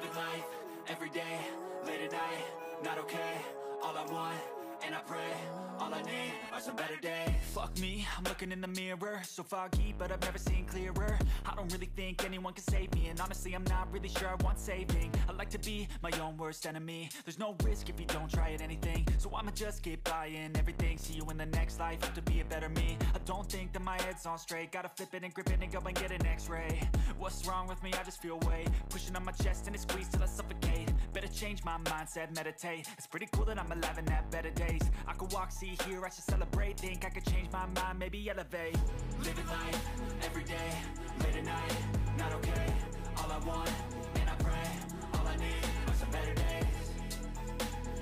Living life, everyday, late at night, not okay. All I want, and I pray, all I need are some better days. Fuck me, I'm looking in the mirror, so foggy, but I've never seen clearer. I don't really think anyone can save me, and honestly I'm not really sure I want saving. I like to be my own worst enemy. There's no risk if you don't try at anything, so I'ma just keep buying everything. See you in the next life, have to be a better me. I don't think that my head's on straight, gotta flip it and grip it and go and get an x-ray. What's wrong with me? I just feel weight pushing on my chest and it squeezes till I suffocate. Better change my mindset, meditate. It's pretty cool that I'm alive and have better days. I could walk, see, hear, I should celebrate. Think I could change my mind, maybe elevate. Living life, everyday, late at night, not okay. All I want, and I pray, all I need are some better days.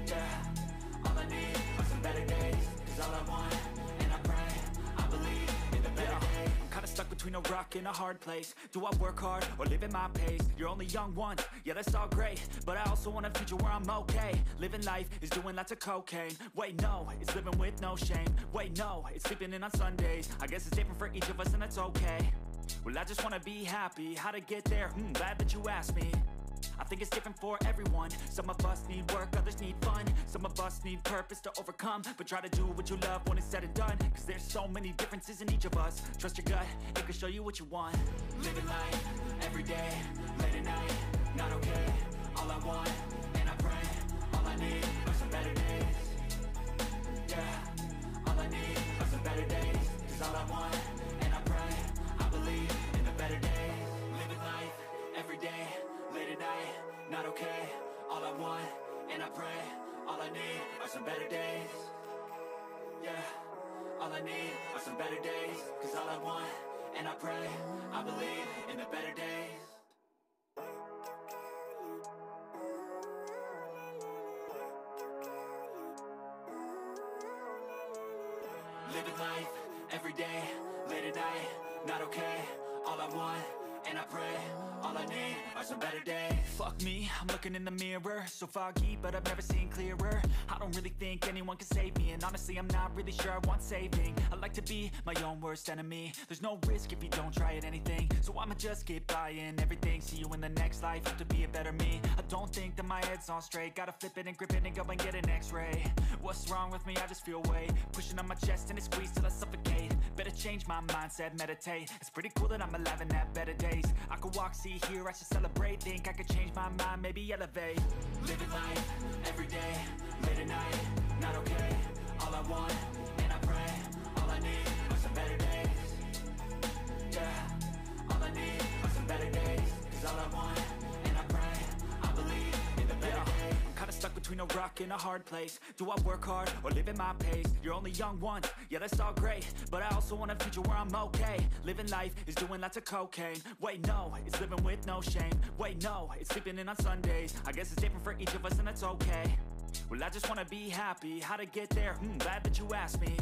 Yeah, all I need are some better days. Cause all I want, and I pray, I believe in the better days. I'm kinda stuck between a rock and a hard place. Do I work hard or live at my pace? You're only young once, yeah that's all great, but I also want a future where I'm okay. Living life is doing lots of cocaine. Wait no, it's living with no shame. Wait no, it's sleeping in on Sundays. I guess it's different for each of us and that's okay. Well I just wanna be happy, how to get there? Glad that you asked me. I think it's different for everyone. Some of us need work, others need fun. Some of us need purpose to overcome. But try to do what you love when it's said and done. Cause there's so many differences in each of us. Trust your gut, it can show you what you want. Living life, everyday, late at night, not okay. All I want, and I pray, all I need are some better days. Yeah, all I need are some better days. Cause all I want, and I pray, I believe in the better days. Living life, everyday, late at night, not okay. All I want, and I pray, all I need are some better days. Yeah, all I need are some better days. Cause all I want, and I pray, I believe in the better days. Living life, everyday, late at night, not okay. All I want, and I pray, all I need are some better days. Fuck me, I'm looking in the mirror, so foggy, but I've never seen clearer. I don't really think anyone can save me, and honestly I'm not really sure I want saving. I like to be my own worst enemy. There's no risk if you don't try at anything, so I'ma just keep buying everything. See you in the next life, have to be a better me. I don't think that my head's on straight, gotta flip it and grip it and go and get an x-ray. What's wrong with me? I just feel weight pushing on my chest and it squeezes till I suffocate. Better change my mindset, meditate. It's pretty cool that I'm alive and have better days. I could walk, see, hear, I should celebrate. Think I could change my mind, maybe elevate. Living life, everyday, late at night, not okay. All I want, and I pray, all I need are some better days. Yeah, all I need are some better days. Cause all I want, and I pray, I believe in the better days. I'm kinda stuck between a rock and a hard place. Do I work hard or live at my pace? You're only young once, yeah that's all great, but I also want a future where I'm okay. Living life is doing lots of cocaine. Wait no, it's living with no shame. Wait no, it's sleeping in on Sundays. I guess it's different for each of us and that's okay. Well I just wanna be happy, how to get there? Glad that you asked me.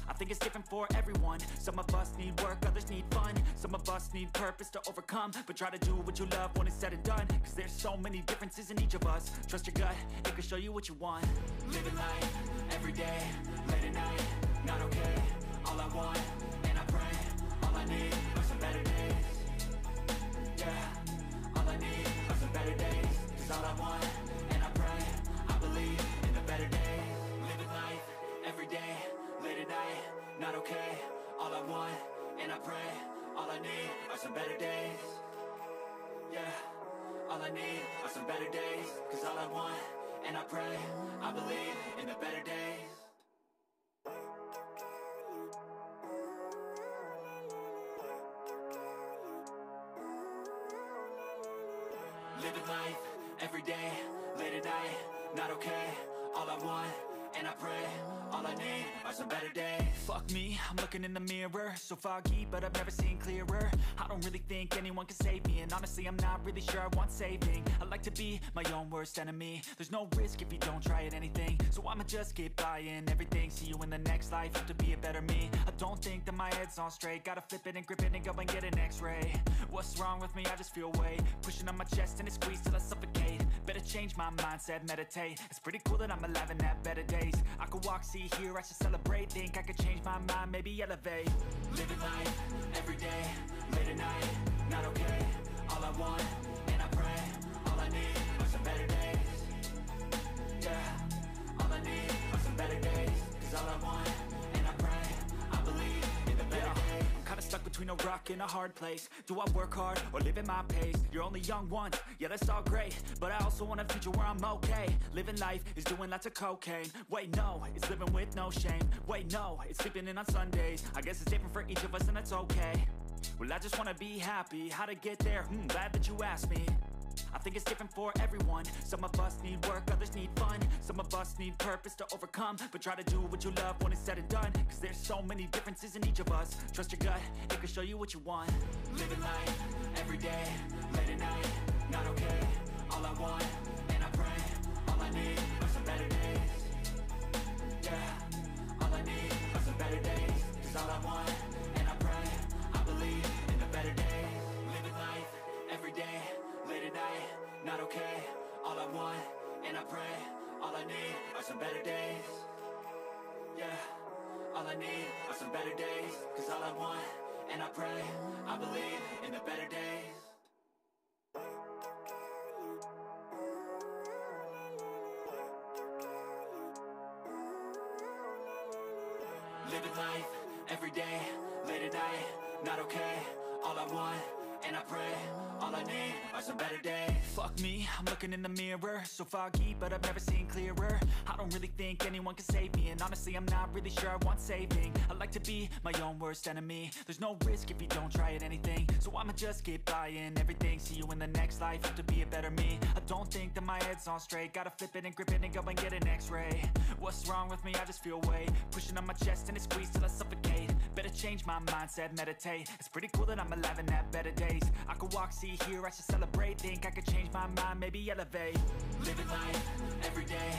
I think it's different for everyone. Some of us need work, others need fun. Some of us need purpose to overcome. But try to do what you love when it's said and done. Cause there's so many differences in each of us. Trust your gut, it can show you what you want. Living life, everyday, late at night, not okay. All I want, and I pray, all I need are some better days. Yeah, all I need are some better days. Cause all I want, and I pray, I believe in the better days. Living life, everyday, late at night, not okay. All I want, and I pray, all I need are some better days. Yeah, all I need are some better days. Cause all I want, and I pray, I believe in the better days. Living life, everyday, late at night, not okay. All I want, and I pray, all I need are some better days. Fuck me, I'm looking in the mirror, so foggy, but I've never seen clearer. I don't really think anyone can save me, and honestly I'm not really sure I want saving. I like to be my own worst enemy. There's no risk if you don't try at anything, so I'ma just keep buying everything. See you in the next life, have to be a better me. I don't think that my head's on straight, gotta flip it and grip it and go and get an x-ray. What's wrong with me? I just feel weight pushing on my chest and it squeezes till I suffocate. Better change my mindset, meditate. It's pretty cool that I'm alive and have better days. I could walk, see, hear, I should celebrate. Think I could change my mind, maybe elevate. Living life, everyday, late at night, not okay. All I want, and I pray, all I need better days. Yeah, all I need are some better days. 'Cause all I want, and I pray, I believe in the better days. I'm kinda stuck between a rock and a hard place. Do I work hard or live at my pace? You're only young once, yeah that's all great, but I also want a future where I'm okay. Living life is doing lots of cocaine. Wait no, it's living with no shame. Wait no, it's sleeping in on Sundays. I guess it's different for each of us and that's okay. Well I just wanna be happy, how to get there? Glad that you asked me. I think it's different for everyone. Some of us need work, others need fun. Some of us need purpose to overcome. But try to do what you love when it's said and done. 'Cause there's so many differences in each of us. Trust your gut, it can show you what you want. Living life, every day, late at night, not okay. All I want, and I pray, all I need are some better days. Yeah, all I need are some better days. 'Cause all I want, and I pray, I believe in the better days. Living life, every day, late at night, not okay. All I want, and I pray, all I need are some better days. Yeah, all I need are some better days. 'Cause all I want, and I pray, I believe in the better days. Living life, every day, late at night, not okay. All I want, and I pray, all I need are some better days. Fuck me, I'm looking in the mirror. So foggy, but I've never seen clearer. I don't really think anyone can save me. And honestly, I'm not really sure I want saving. I like to be my own worst enemy. There's no risk if you don't try at anything. So I'ma just get buying everything. See you in the next life, have to be a better me. I don't think that my head's on straight. Gotta flip it and grip it and go and get an x-ray. What's wrong with me? I just feel weight pushing on my chest and it squeezes till I suffocate. Better change my mindset, meditate. It's pretty cool that I'm alive and have better days. I could walk, see, hear, I should celebrate. Think I could change my mind, maybe elevate. Living life, every day.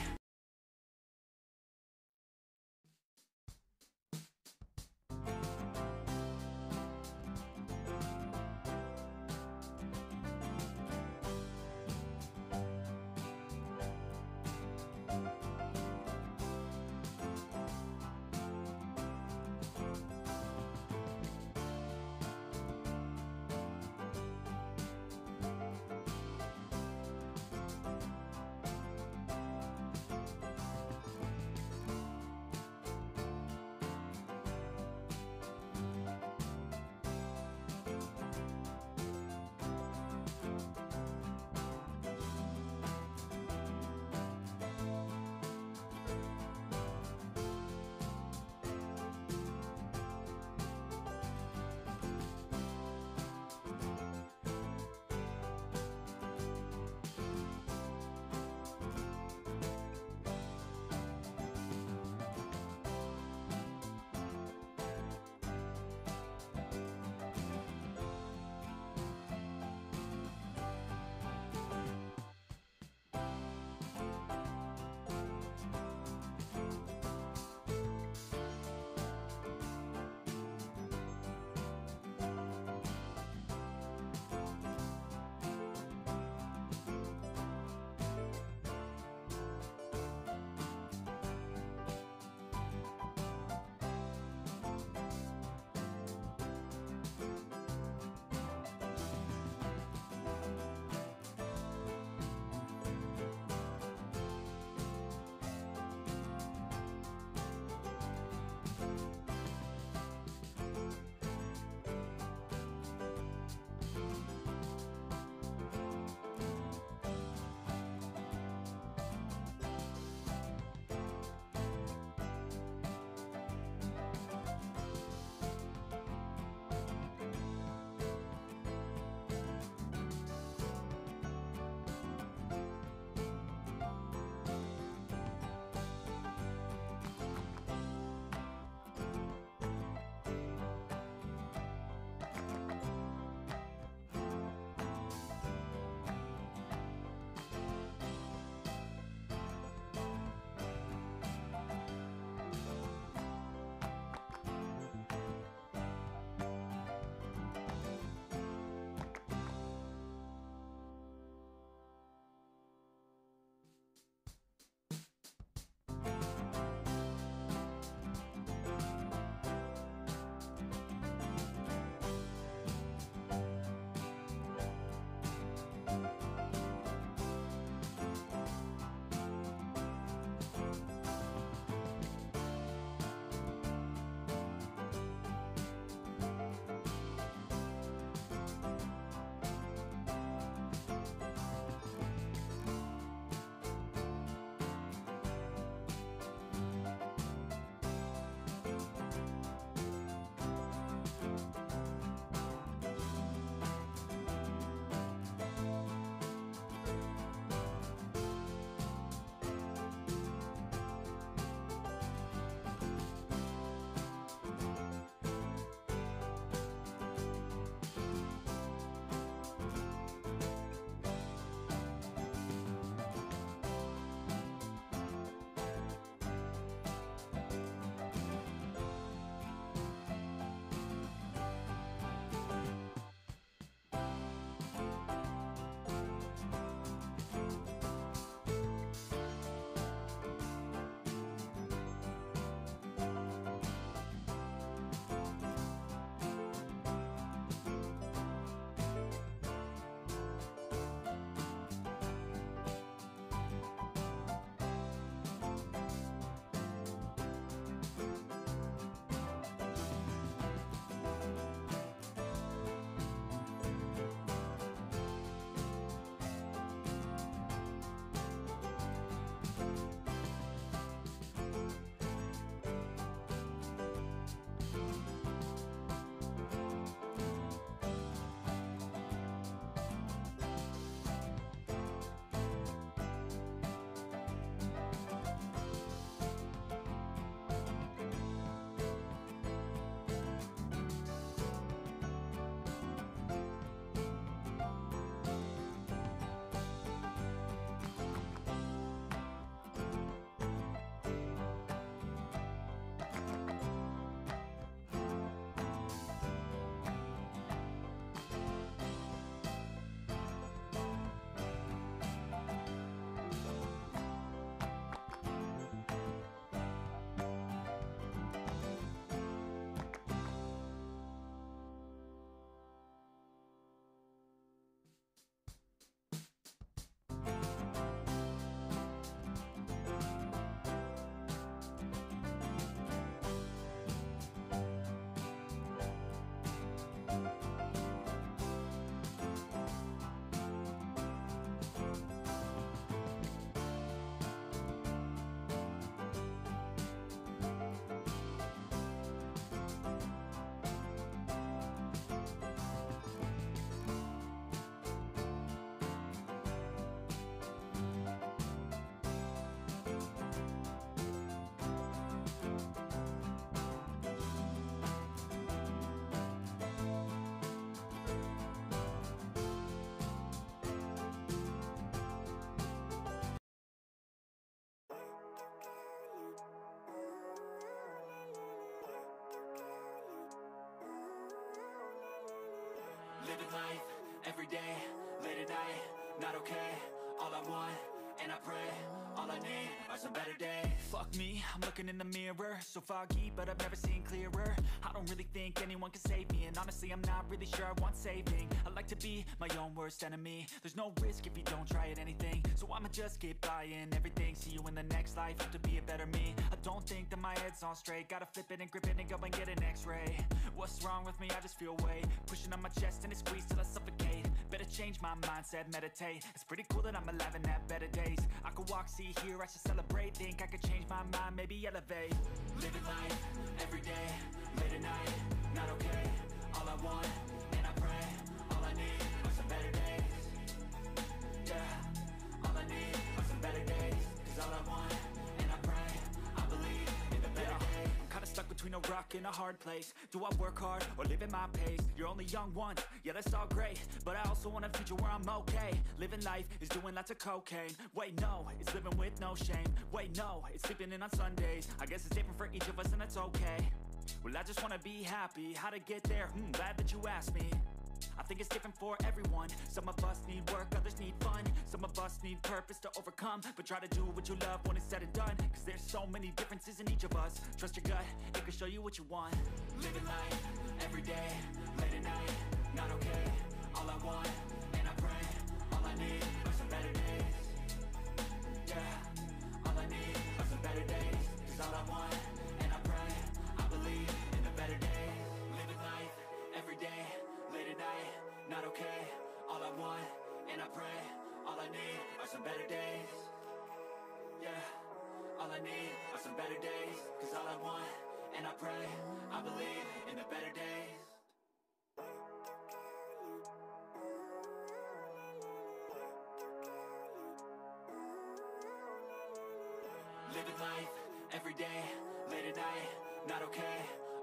Living life, everyday, late at night, not okay. All I want, and I pray, all I need are some better days. Fuck me, I'm looking in the mirror, so foggy, but I've never seen clearer. I don't really think anyone can save me, and honestly I'm not really sure I want saving. I like to be my own worst enemy. There's no risk if you don't try at anything, so I'ma just keep buying everything. See you in the next life, hope to be a better me. I don't think that my head's on straight, gotta flip it and grip it and go and get an x-ray. What's wrong with me? I just feel weight pushing on my chest and it squeezes till I suffocate. Better change my mindset, meditate. It's pretty cool that I'm alive and have better days. I could walk, see, hear, I should celebrate. Think I could change my mind, maybe elevate. Living life, everyday, late at night, not okay. All I want, and I pray, all I need are some better days. Yeah, all I need are some better days. Cause all I want, and I pray, I believe in the better days. I'm kinda stuck between a rock and a hard place. Do I work hard or live at my pace? You're only young once, yeah that's all great, but I also want a future where I'm okay. Living life is doing lots of cocaine. Wait no, it's living with no shame. Wait no, it's sleeping in on Sundays. I guess it's different for each of us and that's okay. Well I just wanna be happy, how to get there? Glad that you asked me. I think it's different for everyone. Some of us need work, others need fun. Some of us need purpose to overcome. But try to do what you love when it's said and done. Cause there's so many differences in each of us. Trust your gut, it can show you what you want. Living life, everyday, late at night, not okay. All I want, and I pray, all I need are some better days. Yeah, all I need are some better days. Cause all I want, and I pray, I believe in the better days. Living life, everyday, late at night, not okay. All I want, and I pray, all I need are some better days. Yeah, all I need are some better days. Cause all I want, and I pray, I believe in the better days. Living life, everyday, late at night, not okay.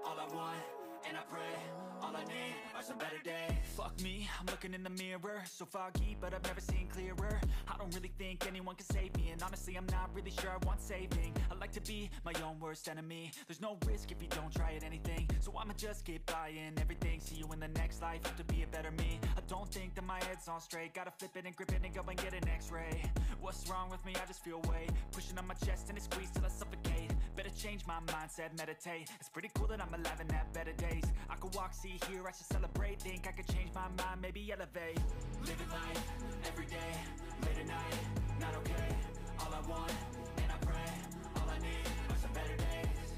All I want, and I pray, all I need are some better days. Fuck me, I'm looking in the mirror, so foggy, but I've never seen clearer. I don't really think anyone can save me, and honestly I'm not really sure I want saving. I like to be my own worst enemy. There's no risk if you don't try at anything, so I'ma just keep buying everything. See you in the next life, hope to be a better me. I don't think that my head's on straight, gotta flip it and grip it and go and get an x-ray. What's wrong with me? I just feel weight pushing on my chest and it squeezes till I suffocate. Better change my mindset, meditate. It's pretty cool that I'm alive and have better days. I could walk, see, hear, I should celebrate. Think I could change my mind, maybe elevate. Living life, everyday, late at night, not okay. All I want, and I pray, all I need are some better days.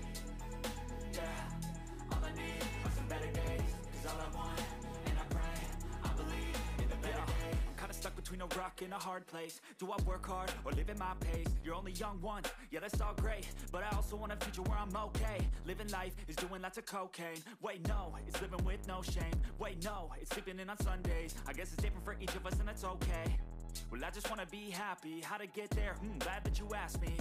Yeah, all I need are some better days. Cause all I want, and I pray, I believe in the better days. Kinda stuck between a rock and a hard place. Do I work hard or live at my pace? You're only young once, yeah that's all great, but I also want a future where I'm okay. Living life is doing lots of cocaine. Wait no, it's living with no shame. Wait no, it's sleeping in on Sundays. I guess it's different for each of us and that's okay. Well I just wanna be happy, how to get there? Glad that you asked me.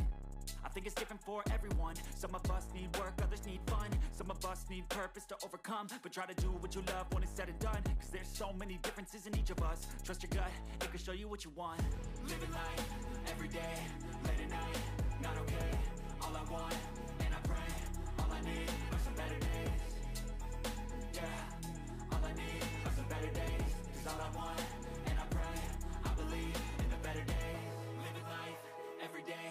I think it's different for everyone. Some of us need work, others need fun. Some of us need purpose to overcome. But try to do what you love when it's said and done. Cause there's so many differences in each of us. Trust your gut, it can show you what you want. Living life, everyday, late at night, not okay. All I want, and I pray, all I need are some better days. Yeah, all I need are some better days. Cause all I want, and I pray, I believe in the better days. Living life, everyday,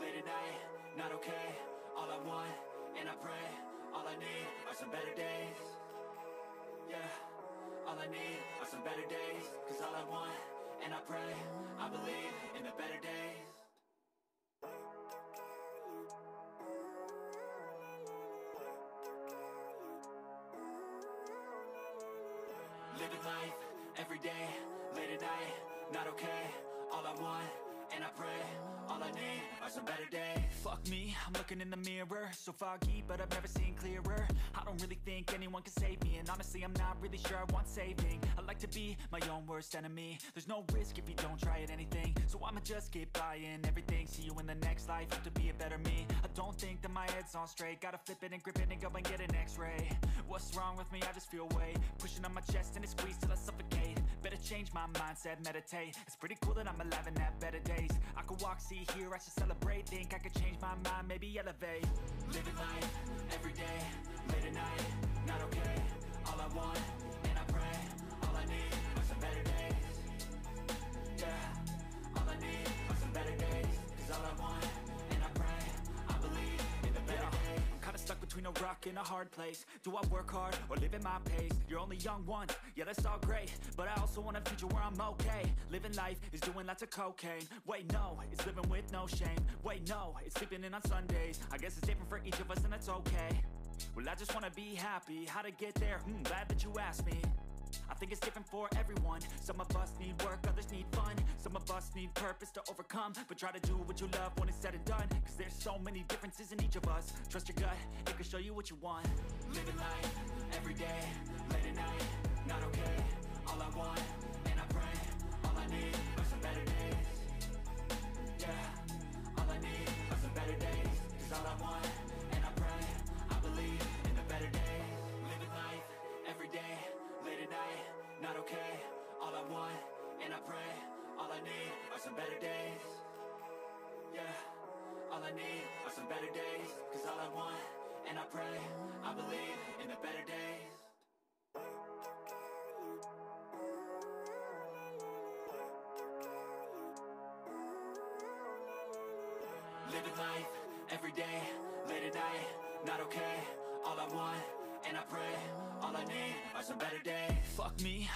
late at night, not okay. All I want, and I pray, all I need are some better days. Yeah, all I need are some better days. Cause all I want, and I pray, I believe in the better days. Living life, everyday, late at night, not okay. All I want, and I pray, all I need are some better days. Fuck me, I'm looking in the mirror, so foggy, but I've never seen clearer. I don't really think anyone can save me, and honestly I'm not really sure I want saving. I like to be my own worst enemy. There's no risk if you don't try at anything, so I'ma just keep buying everything. See you in the next life, hope to be a better me. I don't think that my head's on straight, gotta flip it and grip it and go and get an x-ray. What's wrong with me? I just feel weight pushing on my chest and it squeezes till I suffocate. Better change my mindset, meditate. It's pretty cool that I'm alive and have better days. I could walk, see, hear, I should celebrate. Think I could change my mind, maybe elevate. Living life, everyday, late at night, not okay. All I want, and I pray, all I need a rock in a hard place. Do I work hard or live at my pace? You're only young once, yeah that's all great, but I also want a future where I'm okay. Living life is doing lots of cocaine. Wait no, it's living with no shame. Wait no, it's sleeping in on Sundays. I guess it's different for each of us and that's okay. Well I just wanna be happy, how to get there? Glad that you asked me. I think it's different for everyone. Some of us need work, others need fun. Some of us need purpose to overcome. But try to do what you love when it's said and done, cause there's so many differences in each of us. Trust your gut, it can show you what you want. Living life, every day, late at night, not okay. All I want, and I pray, all I need are some better days. Yeah, all I need are some better days. Cause all I want, and I pray, I believe in the better days. Living life, every day, late at night, not okay. All I want, and I pray, all I need are some better days. Yeah, all I need are some better days. Cause all I want, and I pray, I believe in the better days. Living life, every day, late at night, not okay. All I want, and I pray, all I need are some better days. Fuck me,